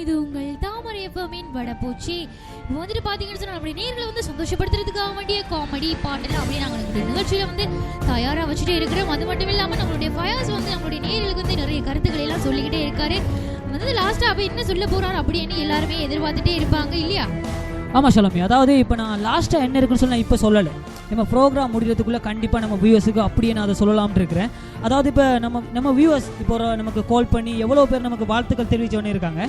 இது உங்கள் தாமரை எஃப்எம்மின் வடபூச்சி. வந்துட்டு பாத்தீங்கன்னு சொன்னா நம்மளுடைய நேர்களை வந்து சந்தோஷப்படுத்துறதுக்காக வேண்டிய காமெடி பாட்டெல்லாம் அப்படியே நாங்கள் நிகழ்ச்சியில வந்து தயாரா வச்சுட்டே இருக்கிறோம். அது மட்டும் இல்லாம நம்மளுடைய ஃபயாஸ் வந்து நம்மளுடைய நேர்களுக்கு வந்து நிறைய கருத்துக்களை எல்லாம் சொல்லிக்கிட்டே இருக்காரு. வந்து லாஸ்டா அப்ப என்ன சொல்ல போறாரு அப்படின்னு எல்லாருமே எதிர்பார்த்துட்டே இருப்பாங்க இல்லையா? ஆமாம் ஷலமி, அதாவது இப்போ நான் லாஸ்ட்டாக என்ன இருக்குன்னு சொல்லி நான் இப்போ சொல்லலை. நம்ம ப்ரோக்ராம் முடிகிறதுக்குள்ளே கண்டிப்பாக நம்ம வியூவர்ஸுக்கு அப்படியே நான் அதை சொல்லலாம்னு இருக்கிறேன். அதாவது இப்போ நம்ம வியூவர்ஸ் இப்போ நமக்கு கால் பண்ணி எவ்வளோ பேர் நமக்கு வாழ்த்துக்கள் தெரிவிச்சவனே இருக்காங்க.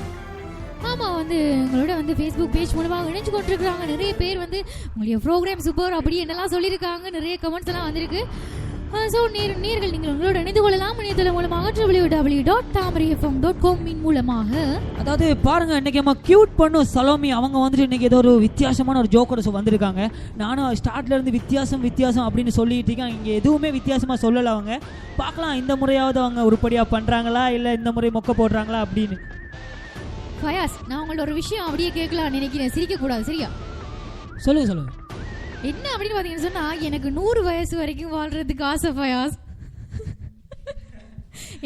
ஆமாம், வந்து எங்களோட வந்து ஃபேஸ்புக் பேஜ் மூலமாக இணைஞ்சு கொண்டிருக்கிறாங்க. நிறைய பேர் வந்து உங்களுடைய ப்ரோக்ராம் சூப்பர் அப்படி என்னெல்லாம் சொல்லியிருக்காங்க. நிறைய கமெண்ட்ஸ் எல்லாம் வந்திருக்கு. ஸோ நேர்கள் நீங்கள் உங்களோட இணைந்து கொள்ளலாம். இணையதளம் மூலமாக www.tamarifm.com மூலமாக. அதாவது பாருங்க, இன்னைக்கு நம்ம கியூட் பண்ணும் சலோமி அவங்க வந்துட்டு இன்னைக்கு ஏதோ ஒரு வித்தியாசமான ஒரு ஜோக்கோட வந்திருக்காங்க. நானும் ஸ்டார்ட்ல இருந்து வித்தியாசம் அப்படின்னு சொல்லிட்டு இருக்கேன். இங்கே எதுவுமே வித்தியாசமா சொல்லலை. அவங்க பார்க்கலாம் இந்த முறையாவது அவங்க உருப்படியா பண்றாங்களா இல்லை இந்த முறை மொக்க போடுறாங்களா அப்படின்னு. ஃபயாஸ், நான் உங்களோட ஒரு விஷயம் அப்படியே கேட்கலாம் நினைக்கிறேன். சிரிக்க கூடாது, சரியா? சொல்லுங்க. என்ன அப்படின்னு பாத்தீங்கன்னு சொன்னா, எனக்கு 100 வயசு வரைக்கும் வாழ்றதுக்கு ஆசை ஃபயாஸ்.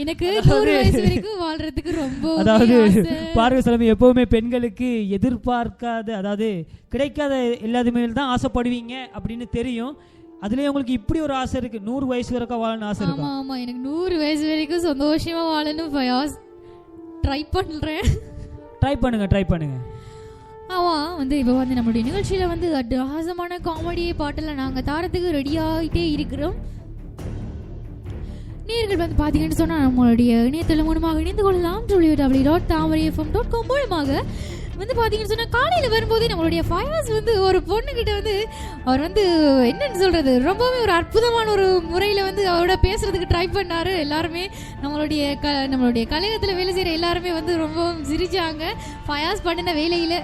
எனக்கு 100 வயசு வரைக்கும் வாழ்றதுக்கு ரொம்ப. அதாவது பாருங்க சலமி, எப்பவுமே பெண்களுக்கு எதிர்பார்க்காத, அதாவது கிடைக்காத எல்லாத்துமே தான் ஆசைப்படுவீங்க அப்படின்னு தெரியும். அதுலயே உங்களுக்கு இப்படி ஒரு ஆசை இருக்கு, 100 வயசு வரைக்கும் வாழணும் ஆசை இருக்கு. ஆமா, எனக்கு 100 வயசு வரைக்கும் சந்தோஷமா வாழணும் ஃபயாஸ். ட்ரை பண்ணுங்க. ஆமா, வந்து இப்போ வந்து நம்மளுடைய நிகழ்ச்சியில வந்து அட்டகாசமான காமெடி பாட்டெல்லாம் நாங்கள் தாரத்துக்கு ரெடி ஆகிட்டே இருக்கிறோம். நேர்கள் வந்து பார்த்தீங்கன்னு சொன்னா நம்மளுடைய இணையதளம் மூலமாக இணைந்து கொள்ளலாம். www.tamarifm.com மூலமாக வந்து பார்த்தீங்கன்னு சொன்னா காலையில் வரும்போதே நம்மளுடைய ஃபயாஸ் வந்து ஒரு பொண்ணுகிட்ட வந்து அவர் வந்து என்னன்னு சொல்றது, ரொம்பவே ஒரு அற்புதமான ஒரு முறையில் வந்து அவரோட பேசுறதுக்கு ட்ரை பண்ணாரு. எல்லாருமே நம்மளுடைய கழகத்தில் வேலை செய்கிற எல்லாருமே வந்து ரொம்பவும் சிரிச்சாங்க. ஃபயாஸ் பண்ணின வேலையில்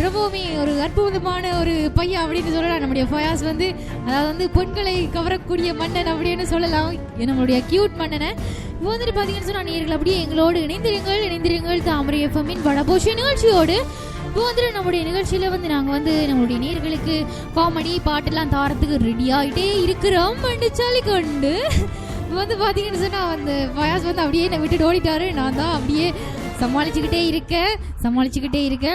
ரொம்பவுமே ஒரு அற்புதமான ஒரு பையன் அப்படின்னு சொல்லலாம். நம்முடைய ஃபயாஸ் வந்து அதாவது வந்து பெண்களை கவரக்கூடிய மன்னன் அப்படின்னு சொல்லலாம். நம்மளுடைய கியூட் மன்னனை இப்போ வந்துட்டு பார்த்தீங்கன்னு சொன்னால் நேர்கள் அப்படியே எங்களோடு இணைந்திருங்கள் தாமரை எஃப்எம்மின் வடபோஷி நிகழ்ச்சியோடு. இப்போ வந்துட்டு நம்முடைய நிகழ்ச்சியில் வந்து நாங்கள் வந்து நம்மளுடைய நேர்களுக்கு காமெடி பாட்டெல்லாம் தாரத்துக்கு ரெடி ஆகிட்டே இருக்கிறோம் சொல்லிக்கொண்டு வந்து பார்த்தீங்கன்னு சொன்னால் வந்து ஃபயாஸ் வந்து அப்படியே என்னை விட்டு ஓடிட்டாரு. நான் தான் அப்படியே சமாளிச்சுக்கிட்டே இருக்கேன்.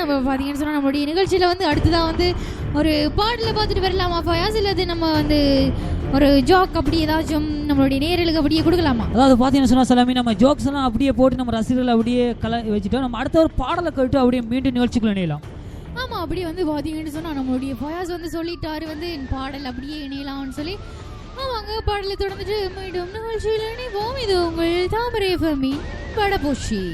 இப்போ பார்த்தீங்கன்னு சொன்னால் நம்மளுடைய நிகழ்ச்சியில் வந்து அடுத்ததான் வந்து ஒரு பாடலை பார்த்துட்டு வரலாமா ஃபயாஸ்? இல்லாது நம்ம வந்து ஒரு ஜோக் அப்படி ஏதாச்சும் நம்மளுடைய நேர்களுக்கு அப்படியே கொடுக்கலாமா? அதாவது பார்த்தீங்கன்னு சொன்னால் சலாமி, நம்ம ஜோக்ஸ் எல்லாம் அப்படியே போட்டு நம்ம ரசிகர்கள் அப்படியே வச்சுட்டோம். நம்ம அடுத்த ஒரு பாடலை கேட்டு அப்படியே மீண்டும் நிகழ்ச்சிக்குள்ள இணையலாம். ஆமாம், அப்படி வந்து பார்த்தீங்கன்னு சொன்னால் நம்மளுடைய ஃபயாஸ் வந்து சொல்லிட்டாரு வந்து பாடல் அப்படியே இணையலாம்னு சொல்லி. ஆமாங்க, பாடலை தொடர்ந்துட்டு மீண்டும் நிகழ்ச்சியில் இணைவோம். இது உங்கள் தாமரை எஃப்எம்மின் வடபோஷி.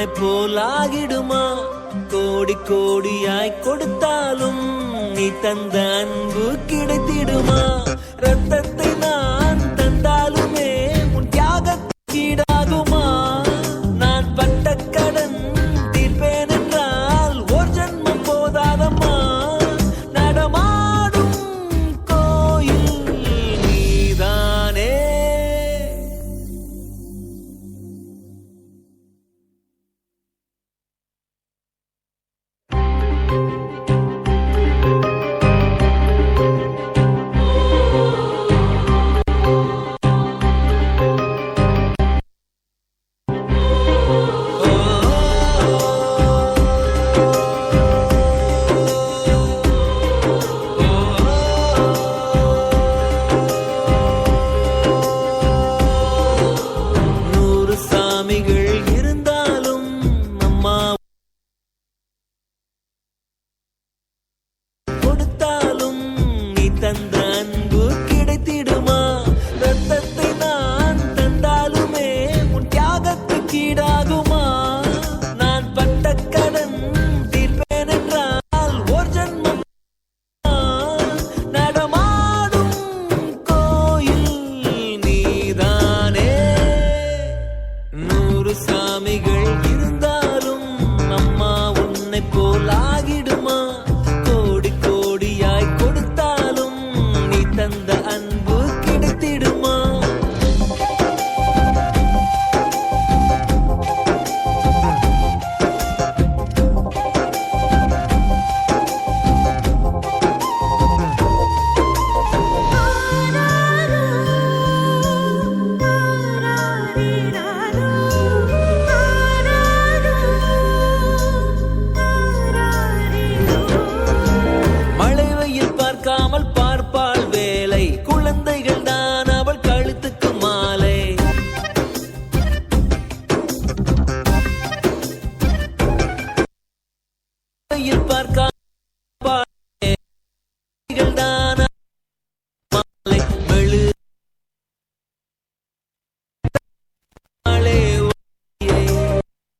உன்னை போலாகிடுமா? கோடி கோடியாய் கொடுத்தாலும் நீ தந்த அன்பு கிடைத்திடுமா? ரத்தத்தை நான் தந்தாலுமே உன் தியாகத்தீடாகுமா? நான் பட்ட கடன் தீர்ப்பேன் என்றால் ஒரு ஜன்மம் போதாதம்மா. நடமாடும் கோயில் நீதானே. தந்த அன்பு கிடைத்திடுமா? ரத்தத்தை நான் தந்தாலுமே உன் தியாகத்துக்கீடாகுமா? நான் பட்ட கடன் தீர்ப்பேன் என்றால் ஒரு ஜன்மம். நடமாடும் கோயில் நீதானே. 100 சாமிகள் இருந்தாலும் அம்மா உன்னை போலாகிடுமா? கோடி கோடியாய் கொடுத்தாலும் நீ தந்த அன்பு கிடைத்திடுமா? மழை வெயில் பார்க்காமல் பார்ப்பாள் வேலை. குழந்தைகள் தான் அவள் கழுத்துக்கு மாலை. வெயில் பார்க்காமல் தான் மாலை. வெளு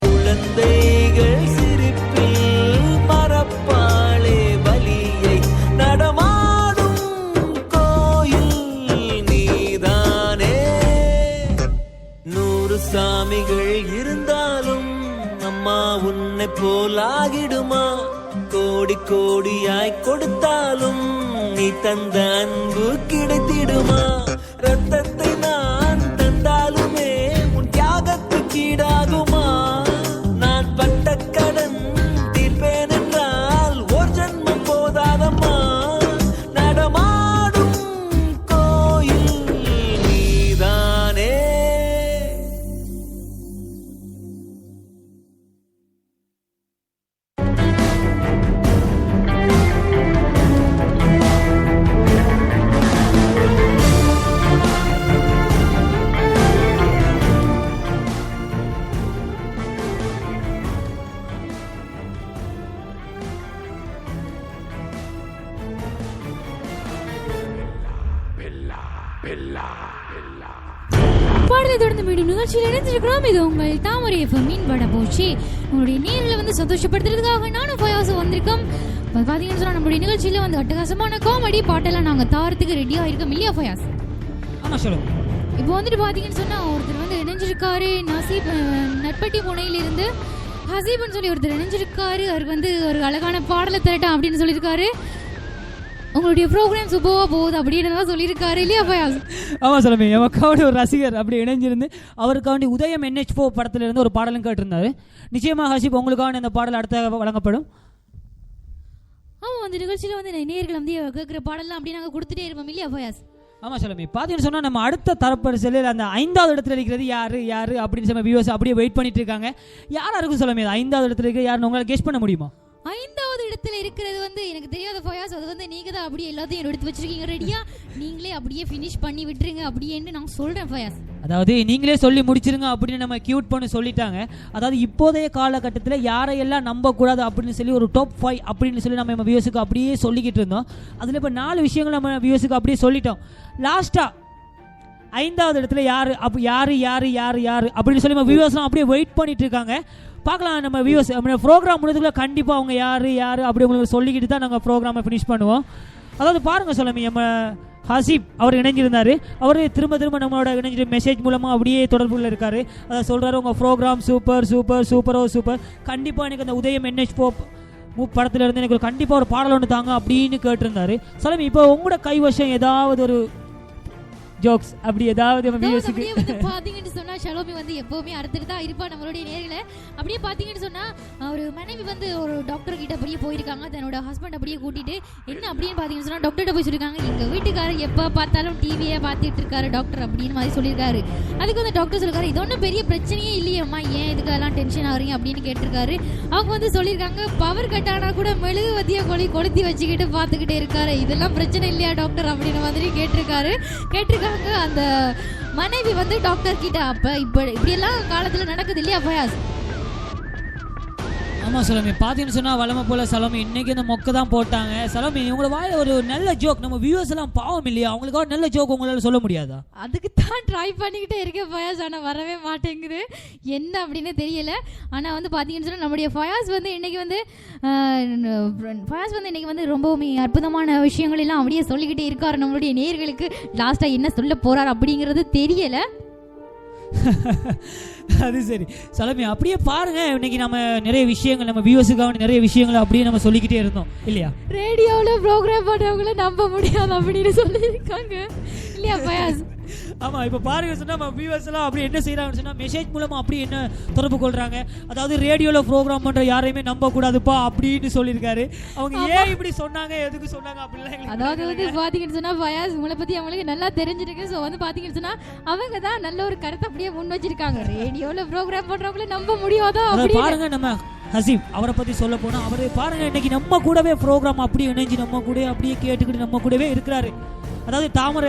குழந்தைகள் சிரிப்பில் மறப்பாளே வலியை. நடமாடும் கோயில் நீதானே. 100 சாமிகள் இருந்தாலும் அம்மா உன்னை போலாகிடுமா? கோடி கோடியாய் கொடுத்தாலும் நீ தந்த அன்பு கிடைத்திடுமா? ரத்தத்தை நான் தந்தாலுமே உன் தியாகத்துக்கீடாகுமா? நான் பட்ட கடன் தீர்ப்பேன் என்றால் ஒரு ஜன்மம் போதாதம்மா. நடமாடும் கோயில் நீதானே. பாடலை தொடர்ந்து மீண்டும் நிகழ்ச்சியில் இணைந்திருக்கிறோம். இது உங்கள் தாமரை எஃப்எம்மின் வடபோச்சி. உங்களுடைய நேரில் வந்து சந்தோஷப்படுத்துறதுக்காக நானும் ஃபயாஸும் வந்திருக்கோம். பார்த்தீங்கன்னு சொன்னா நம்மளுடைய நிகழ்ச்சியில வந்து அட்டகாசமான காமெடி பாட்டெல்லாம் நாங்கள் தாரத்துக்கு ரெடியாக இருக்கோம் இல்லையா ஃபயாஸ்? ஆமா சொல்லுங்க. இப்போ வந்துட்டு பார்த்தீங்கன்னு சொன்னா ஒருத்தர் வந்து இணைஞ்சிருக்காரு நசீப் நட்பட்டி புனையிலிருந்து. ஹசீப்னு சொல்லி ஒருத்தர் இணைஞ்சிருக்காரு. அவருக்கு வந்து ஒரு அழகான பாடலை திரட்டான் அப்படின்னு சொல்லியிருக்காரு. உங்களுடைய ப்ரோக்ராம் சூப்பராக போகுது அப்படின்னு சொல்லியிருக்காரு இல்லையா ஃபயாஸ்? ஆமாம் சொல்லுமே. எமக்காண்டி ஒரு ரசிகர் அப்படி இணைஞ்சிருந்து அவருக்காண்டி உதயம் NH4 படத்துல இருந்து ஒரு பாடலும் கேட்டிருந்தாரு. நிச்சயமாக ஹசீப் உங்களுக்கான இந்த பாடல் அடுத்த வழங்கப்படும். ஆமாம், அந்த நிகழ்ச்சியில் வந்து நேயர்கள் வந்து கேட்குற பாடலாம் அப்படி நாங்கள் கொடுத்துட்டே இருப்போம் இல்லையா ஃபயாஸ்? ஆமாம் சொல்லுமே. பார்த்தீங்கன்னு சொன்னால் நம்ம அடுத்த தரப்பரிசலில் அந்த 5வது இடத்துல இருக்கிறது யாரு அப்படின்னு நம்ம வியூவர்ஸ் அப்படியே வெயிட் பண்ணிட்டு இருக்காங்க. யாரா இருக்கும் சொல்லுமே 5வது இடத்துல இருக்கிற யாருன்னு உங்களால் கெஸ் பண்ண முடியுமா? 5வது இடத்துல இருக்கிறது வந்து எனக்கு தெரியாத ஃபயாஸ். அது வந்து நீங்க தான் அப்படியே எல்லாத்தையும் எடுத்து வச்சிருக்கீங்க ரெடியா. நீங்களே அப்படியே ஃபினிஷ் பண்ணி விட்டுருங்க அப்படின்னு நான் சொல்றேன் ஃபயாஸ். அதாவது நீங்களே சொல்லி முடிச்சிருங்க அப்படின்னு நம்ம கியூட் பண்ணி சொல்லிட்டாங்க. அதாவது இப்போதைய காலகட்டத்தில் யாரையெல்லாம் நம்பக்கூடாது அப்படின்னு சொல்லி ஒரு டாப் 5 அப்படின்னு சொல்லி நம்ம வியூவர்ஸுக்கு அப்படியே சொல்லிக்கிட்டு இருந்தோம். அதில் இப்போ 4 விஷயங்கள் நம்ம வியூவர்ஸுக்கு அப்படியே சொல்லிட்டோம். லாஸ்ட்டாக 5வது இடத்துல யாரு அப்போ யாரு அப்படின்னு சொல்லி நம்ம வியூவர்ஸ்லாம் அப்படியே வெயிட் பண்ணிட்டு இருக்காங்க. பார்க்கலாம் நம்ம வியூவர்ஸ் ப்ரோக்ராம் முடிஞ்சதுக்குள்ள கண்டிப்பாக அவங்க யார் அப்படி உங்களுக்கு சொல்லிக்கிட்டு தான் நாங்கள் ப்ரோக்ராமை ஃபினிஷ் பண்ணுவோம். அதாவது பாருங்கள் சொல்லமி, நம்ம ஹசீப் அவர் இணைஞ்சிருந்தார். அவர் திரும்ப நம்மளோட இணைஞ்சிட்டு மெசேஜ் மூலமாக அப்படியே தொடர்புள்ள இருக்கார். அதை சொல்கிறாரு, உங்கள் ப்ரோக்ராம் சூப்பர். கண்டிப்பாக எனக்கு அந்த உதயம் NH4 படத்தில் இருந்து எனக்கு கண்டிப்பாக ஒரு பாடல் ஒன்று தாங்க அப்படின்னு கேட்டிருந்தாரு. சொல்லமி, இப்போ உங்களோட கைவசம் ஏதாவது ஒரு ஜோக்ஸ் அப்படி ஏதாவது பாத்தீங்கன்னு சொன்னா ஷலோமி வந்து எப்பவுமே அடுத்துட்டு தான் இருப்பா நம்மளுடைய நேர்களை. அப்படியே பாத்தீங்கன்னு சொன்னா ஒரு மனைவி வந்து ஒரு டாக்டர் கிட்ட அப்படியே போயிருக்காங்க, தன்னோட ஹஸ்பண்ட் அப்படியே கூட்டிட்டு. என்ன அப்படின்னு பாத்தீங்கன்னு சொன்னா டாக்டர்கிட்ட போய் சொல்லிருக்காங்க, எங்க வீட்டுக்காரர் எப்ப பார்த்தாலும் டிவியே பார்த்துட்டு இருக்காரு டாக்டர் அப்படின்னு மாதிரி சொல்லியிருக்காரு. அதுக்கு வந்து டாக்டர் சொல்லிருக்காரு, இது ஒன்றும் பெரிய பிரச்சனையே இல்லையம்மா, ஏன் இதுக்கெல்லாம் டென்ஷன் ஆகுறீங்க அப்படின்னு கேட்டிருக்காரு. அவங்க வந்து சொல்லியிருக்காங்க, பவர் கட் ஆனா கூட மெழுகுவத்திய கொளுத்தி வச்சுக்கிட்டு பார்த்துக்கிட்டே இருக்காரு, இதெல்லாம் பிரச்சனை இல்லையா டாக்டர் அப்படின்ற மாதிரி கேட்டிருக்காங்க அந்த மனைவி வந்து டாக்டர் கிட்ட. அப்ப இப்படியெல்லாம் காலத்துல நடக்குது இல்லையா ஃபயாஸ்? ஆமா சலோமி, பாத்தீங்கன்னு சொன்னா வளமை போல சலோமி இன்னைக்கு இந்த மொக்க தான் போட்டாங்க. சலோமி, உங்களோட வாயில ஒரு நல்ல ஜோக், நம்ம வியூவர்ஸ் எல்லாம் பாவம் இல்லையா, அவங்களுக்கு ஒரு நல்ல ஜோக் உங்களால சொல்ல முடியாதா? அதுக்கு தான் ட்ரை பண்ணிக்கிட்டே இருக்கேன் ஃபயாஸ், ஆனா வரவே மாட்டேங்குது, என்ன அப்படின்னு தெரியல. ஆனா வந்து பாத்தீங்கன்னு சொன்னா நம்முடைய ஃபயாஸ் வந்து இன்னைக்கு வந்து ரொம்பவுமே அற்புதமான விஷயங்கள் எல்லாம் அப்படியே சொல்லிக்கிட்டே இருக்காரு. நம்மளுடைய நேயர்களுக்கு லாஸ்டா என்ன சொல்ல போறாரு அப்படிங்கிறது தெரியல. அது சரி சலமி, அப்படியே பாருங்க, இன்னைக்கு நம்ம நிறைய விஷயங்கள் நம்ம வியூவர்ஸுக்காக நிறைய விஷயங்களை அப்படியே நம்ம சொல்லிக்கிட்டே இருந்தோம் இல்லையா. ரேடியோவில் ப்ரோக்ராம் பண்ணுறவங்கள நம்ப முடியாது அப்படின்னு சொல்லியிருக்காங்க இல்லையா ஃபயாஸ்? ஆமா, இப்போ பாருங்க சொன்னா நம்ம வியூவர்ஸ் எல்லாம் அப்படி என்ன செய்யறாங்கன்னு சொன்னா மெசேஜ் மூலமா அப்படி என்ன தொடர்பு கொள்றாங்க. அதாவது ரேடியோல ப்ரோக்ராம் பண்ற யாரையுமே நம்ப கூடாதுப்பா அப்படின்னு சொல்லியிருக்காரு. அவங்க ஏன் இப்படி சொன்னாங்க, எதுக்கு சொன்னாங்க அப்படிலாம். அதாவது வந்து பாத்தீங்கன்னு சொன்னா ஃபயாஸ் உங்களை பத்தி அவங்களுக்கு நல்லா தெரிஞ்சிருக்கு. ஸோ வந்து பாத்தீங்கன்னு சொன்னா அவங்க தான் நல்ல ஒரு கருத்தை அப்படியே முன் வச்சிருக்காங்க, ரேடியோல ப்ரோக்ராம் பண்றவங்கள நம்ப முடியாதா அப்படி. பாருங்க நம்ம ஹசீப் அவரை பத்தி சொல்ல போனா, அவரு பாருங்க இன்னைக்கு நம்ம கூடவே ப்ரோக்ராம் அப்படியே இணைஞ்சு நம்ம கூட அப்படியே கேட்டுக்கிட்டு நம்ம கூடவே இருக்கிறாரு. அதாவது தாமரை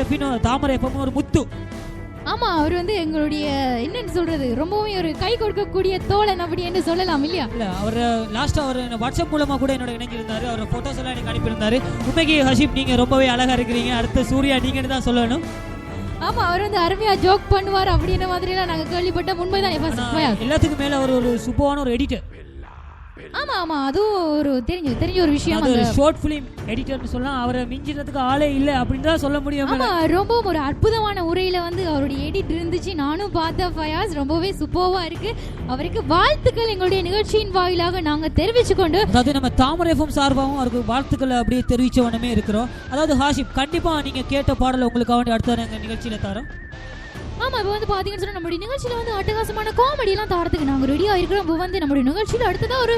எஃப்எம் ஒரு முத்து. ஆமா, அவர் வந்து எங்களுடைய என்னன்னு சொல்றது ரொம்பவே ஒரு கை கொடுக்கக்கூடிய தோழன் அப்படின்னு சொல்லலாம் இல்லையா? இல்ல, அவர் லாஸ்டா அவர் வாட்ஸ்அப் மூலமா கூட என்னோட இணைஞ்சிருந்தாரு. அவர் போட்டோஸ் எல்லாம் எனக்கு அனுப்பியிருந்தாரு. உண்மைக்கு ஹசீப் நீங்க ரொம்பவே அழகா இருக்கிறீங்க, அடுத்த சூர்யா நீங்கன்னு தான் சொல்லணும். ஆமா, அவர் வந்து அருமையா ஜோக் பண்ணுவார் அப்படின்ற மாதிரி எல்லாம் நாங்க கேள்விப்பட்ட உண்மைதான். எல்லாத்துக்கும் மேல அவர் ஒரு சூப்பரான ஒரு எடிட்டர். ஆமா, அதுவும் ஒரு தெரிஞ்ச ஒரு விஷயம். அது ஷார்ட் ஃபிலிம் எடிட்டர்னு சொல்லலாம். அவரை மிஞ்சிறதுக்கு ஆளே இல்லை அப்படின்னு தான் சொல்ல முடியும். ஆமா, ரொம்ப ஒரு அற்புதமான உரையில வந்து அவருடைய எடிட் இருந்துச்சு, நானும் பார்த்தேன் ஃபயாஸ், ரொம்பவே சூப்பர்வா இருக்கு. அவருக்கு வாழ்த்துக்கள் எங்களுடைய நிகழ்ச்சியின் வாயிலாக நாங்க தெரிவிச்சுக்கொண்டு, அதாவது நம்ம தாமரை எஃப்எம் சார்பாகவும் அவருக்கு வாழ்த்துக்களை அப்படியே தெரிவிச்சவனமே இருக்கிறோம். அதாவது ஹாஷிப், கண்டிப்பா நீங்க கேட்ட பாடல உங்களுக்காக அடுத்த எங்க நிகழ்ச்சியில தரோம். ஆமா, இப்போ வந்து பாத்தீங்கன்னு சொன்னா நம்மளுடைய நிகழ்ச்சியில வந்து அட்டகாசமான காமெடி எல்லாம் தரத்துக்கு நாங்க ரெடியா இருக்கிறோம். இப்போ வந்து நம்மளுடைய நிகழ்ச்சியில அடுத்ததா ஒரு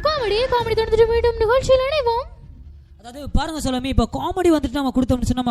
காமெடி தொடர்ந்துட்டு மீண்டும் நிகழ்ச்சியில இணைவோம். அதாவது பாருங்க சொல்லமே, இப்போ காமெடி வந்துட்டு நம்ம கொடுத்தோம்னு சொன்னா